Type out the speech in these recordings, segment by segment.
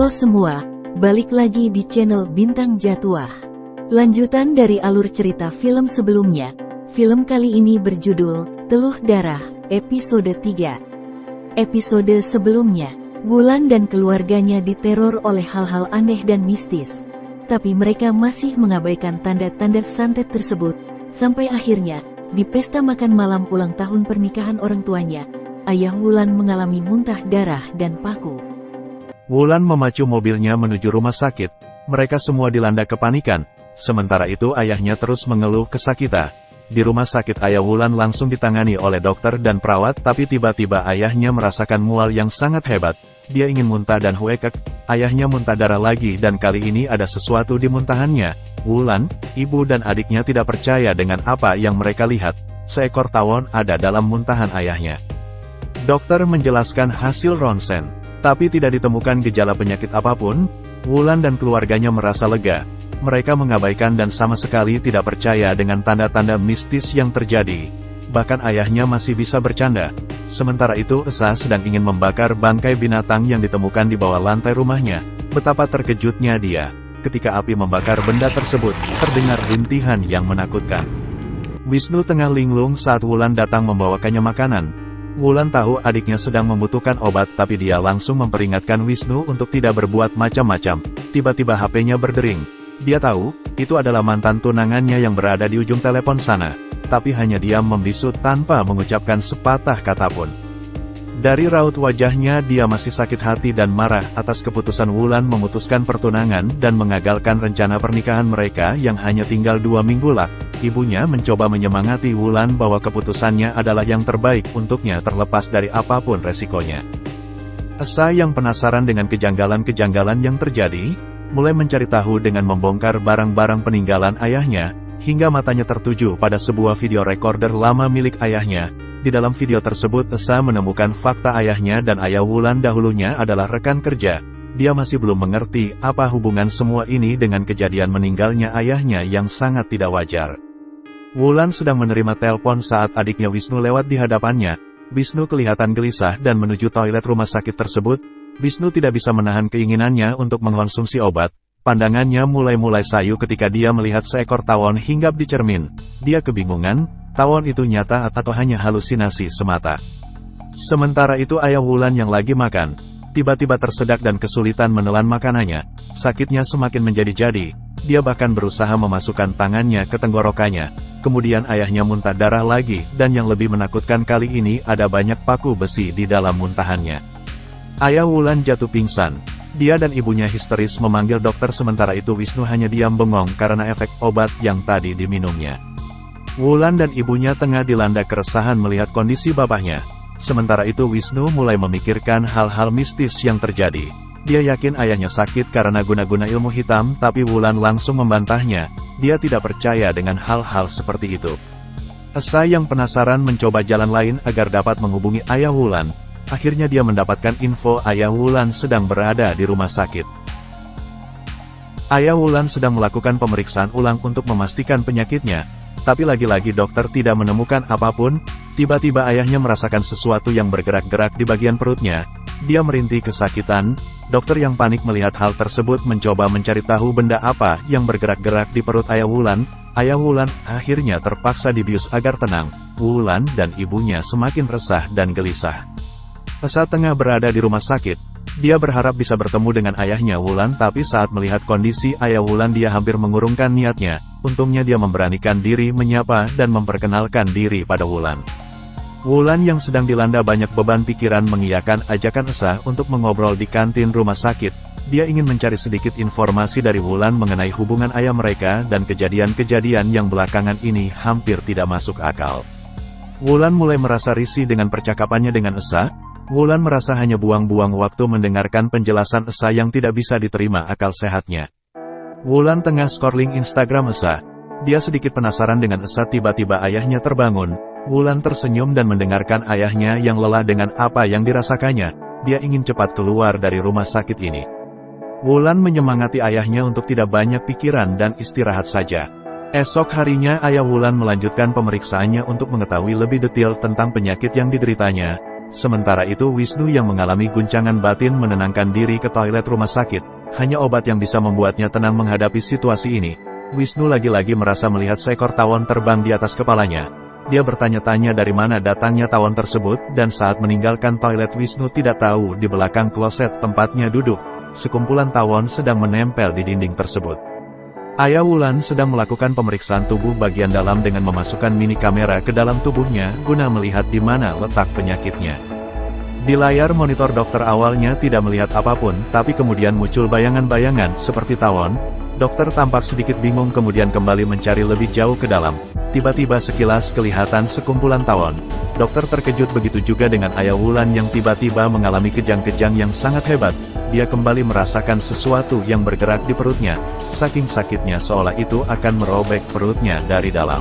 Halo semua, balik lagi di channel Bintang Jatuah. Lanjutan dari alur cerita film sebelumnya, film kali ini berjudul Teluh Darah, episode 3. Episode sebelumnya, Wulan dan keluarganya diteror oleh hal-hal aneh dan mistis. Tapi mereka masih mengabaikan tanda-tanda santet tersebut, sampai akhirnya, di pesta makan malam ulang tahun pernikahan orang tuanya, ayah Wulan mengalami muntah darah dan paku. Wulan memacu mobilnya menuju rumah sakit. Mereka semua dilanda kepanikan. Sementara itu ayahnya terus mengeluh kesakitan. Di rumah sakit ayah Wulan langsung ditangani oleh dokter dan perawat, tapi tiba-tiba ayahnya merasakan mual yang sangat hebat. Dia ingin muntah dan huekek. Ayahnya muntah darah lagi dan kali ini ada sesuatu di muntahannya. Wulan, ibu dan adiknya tidak percaya dengan apa yang mereka lihat. Seekor tawon ada dalam muntahan ayahnya. Dokter menjelaskan hasil ronsen, tapi tidak ditemukan gejala penyakit apapun. Wulan dan keluarganya merasa lega. Mereka mengabaikan dan sama sekali tidak percaya dengan tanda-tanda mistis yang terjadi. Bahkan ayahnya masih bisa bercanda. Sementara itu Esa sedang ingin membakar bangkai binatang yang ditemukan di bawah lantai rumahnya. Betapa terkejutnya dia. Ketika api membakar benda tersebut, terdengar rintihan yang menakutkan. Wisnu tengah linglung saat Wulan datang membawakannya makanan. Wulan tahu adiknya sedang membutuhkan obat, tapi dia langsung memperingatkan Wisnu untuk tidak berbuat macam-macam. Tiba-tiba HP-nya berdering. Dia tahu, itu adalah mantan tunangannya yang berada di ujung telepon sana. Tapi hanya diam membisu tanpa mengucapkan sepatah kata pun. Dari raut wajahnya dia masih sakit hati dan marah atas keputusan Wulan memutuskan pertunangan dan mengagalkan rencana pernikahan mereka yang hanya tinggal 2 minggu lagi. Ibunya mencoba menyemangati Wulan bahwa keputusannya adalah yang terbaik untuknya terlepas dari apapun resikonya. Esa yang penasaran dengan kejanggalan-kejanggalan yang terjadi, mulai mencari tahu dengan membongkar barang-barang peninggalan ayahnya, hingga matanya tertuju pada sebuah video recorder lama milik ayahnya. Di dalam video tersebut Esa menemukan fakta ayahnya dan ayah Wulan dahulunya adalah rekan kerja. Dia masih belum mengerti apa hubungan semua ini dengan kejadian meninggalnya ayahnya yang sangat tidak wajar. Wulan sedang menerima telepon saat adiknya Wisnu lewat di hadapannya. Wisnu kelihatan gelisah dan menuju toilet rumah sakit tersebut. Wisnu tidak bisa menahan keinginannya untuk mengkonsumsi obat. Pandangannya mulai sayu ketika dia melihat seekor tawon hinggap di cermin. Dia kebingungan, tawon itu nyata atau hanya halusinasi semata. Sementara itu ayah Wulan yang lagi makan, tiba-tiba tersedak dan kesulitan menelan makanannya. Sakitnya semakin menjadi-jadi. Dia bahkan berusaha memasukkan tangannya ke tenggorokannya. Kemudian ayahnya muntah darah lagi, dan yang lebih menakutkan kali ini ada banyak paku besi di dalam muntahannya. Ayah Wulan jatuh pingsan. Dia dan ibunya histeris memanggil dokter, sementara itu Wisnu hanya diam bengong karena efek obat yang tadi diminumnya. Wulan dan ibunya tengah dilanda keresahan melihat kondisi bapaknya. Sementara itu Wisnu mulai memikirkan hal-hal mistis yang terjadi. Dia yakin ayahnya sakit karena guna-guna ilmu hitam, tapi Wulan langsung membantahnya. Dia tidak percaya dengan hal-hal seperti itu. Esa yang penasaran mencoba jalan lain agar dapat menghubungi ayah Wulan. Akhirnya dia mendapatkan info ayah Wulan sedang berada di rumah sakit. Ayah Wulan sedang melakukan pemeriksaan ulang untuk memastikan penyakitnya. Tapi lagi-lagi dokter tidak menemukan apapun. Tiba-tiba ayahnya merasakan sesuatu yang bergerak-gerak di bagian perutnya. Dia merintih kesakitan. Dokter yang panik melihat hal tersebut mencoba mencari tahu benda apa yang bergerak-gerak di perut ayah Wulan. Ayah Wulan akhirnya terpaksa dibius agar tenang. Wulan dan ibunya semakin resah dan gelisah. Esa tengah berada di rumah sakit. Dia berharap bisa bertemu dengan ayahnya Wulan, tapi saat melihat kondisi ayah Wulan dia hampir mengurungkan niatnya. Untungnya dia memberanikan diri menyapa dan memperkenalkan diri pada Wulan. Wulan yang sedang dilanda banyak beban pikiran mengiyakan ajakan Esa untuk mengobrol di kantin rumah sakit. Dia ingin mencari sedikit informasi dari Wulan mengenai hubungan ayah mereka dan kejadian-kejadian yang belakangan ini hampir tidak masuk akal. Wulan mulai merasa risih dengan percakapannya dengan Esa. Wulan merasa hanya buang-buang waktu mendengarkan penjelasan Esa yang tidak bisa diterima akal sehatnya. Wulan tengah scrolling Instagram Esa. Dia sedikit penasaran dengan Esa, tiba-tiba ayahnya terbangun. Wulan tersenyum dan mendengarkan ayahnya yang lelah dengan apa yang dirasakannya. Dia ingin cepat keluar dari rumah sakit ini. Wulan menyemangati ayahnya untuk tidak banyak pikiran dan istirahat saja. Esok harinya ayah Wulan melanjutkan pemeriksaannya untuk mengetahui lebih detail tentang penyakit yang dideritanya. Sementara itu Wisnu yang mengalami guncangan batin menenangkan diri ke toilet rumah sakit. Hanya obat yang bisa membuatnya tenang menghadapi situasi ini. Wisnu lagi-lagi merasa melihat seekor tawon terbang di atas kepalanya. Dia bertanya-tanya dari mana datangnya tawon tersebut, dan saat meninggalkan toilet Wisnu tidak tahu di belakang kloset tempatnya duduk, sekumpulan tawon sedang menempel di dinding tersebut. Ayah Wulan sedang melakukan pemeriksaan tubuh bagian dalam dengan memasukkan mini kamera ke dalam tubuhnya guna melihat di mana letak penyakitnya. Di layar monitor dokter awalnya tidak melihat apapun, tapi kemudian muncul bayangan-bayangan seperti tawon. Dokter tampak sedikit bingung kemudian kembali mencari lebih jauh ke dalam. Tiba-tiba sekilas kelihatan sekumpulan tawon. Dokter terkejut, begitu juga dengan Ayah Wulan yang tiba-tiba mengalami kejang-kejang yang sangat hebat. Dia kembali merasakan sesuatu yang bergerak di perutnya. Saking sakitnya seolah itu akan merobek perutnya dari dalam.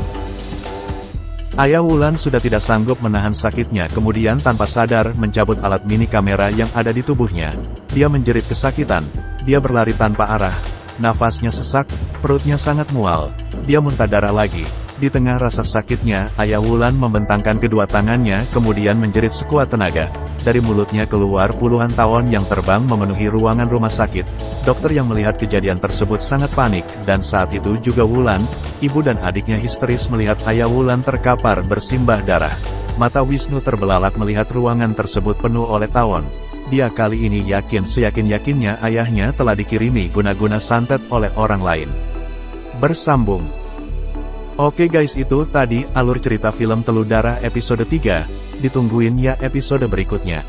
Ayah Wulan sudah tidak sanggup menahan sakitnya, kemudian tanpa sadar mencabut alat mini kamera yang ada di tubuhnya. Dia menjerit kesakitan. Dia berlari tanpa arah. Nafasnya sesak, perutnya sangat mual. Dia muntah darah lagi. Di tengah rasa sakitnya, Ayah Wulan membentangkan kedua tangannya kemudian menjerit sekuat tenaga. Dari mulutnya keluar puluhan tawon yang terbang memenuhi ruangan rumah sakit. Dokter yang melihat kejadian tersebut sangat panik, dan saat itu juga Wulan, ibu dan adiknya histeris melihat Ayah Wulan terkapar bersimbah darah. Mata Wisnu terbelalak melihat ruangan tersebut penuh oleh tawon. Dia kali ini yakin seyakin-yakinnya ayahnya telah dikirimi guna-guna santet oleh orang lain. Bersambung. Oke guys, itu tadi alur cerita film Teluh Darah episode 3. Ditungguin ya episode berikutnya.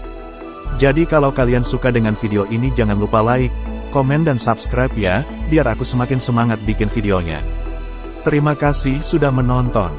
Jadi kalau kalian suka dengan video ini jangan lupa like, komen dan subscribe ya, biar aku semakin semangat bikin videonya. Terima kasih sudah menonton.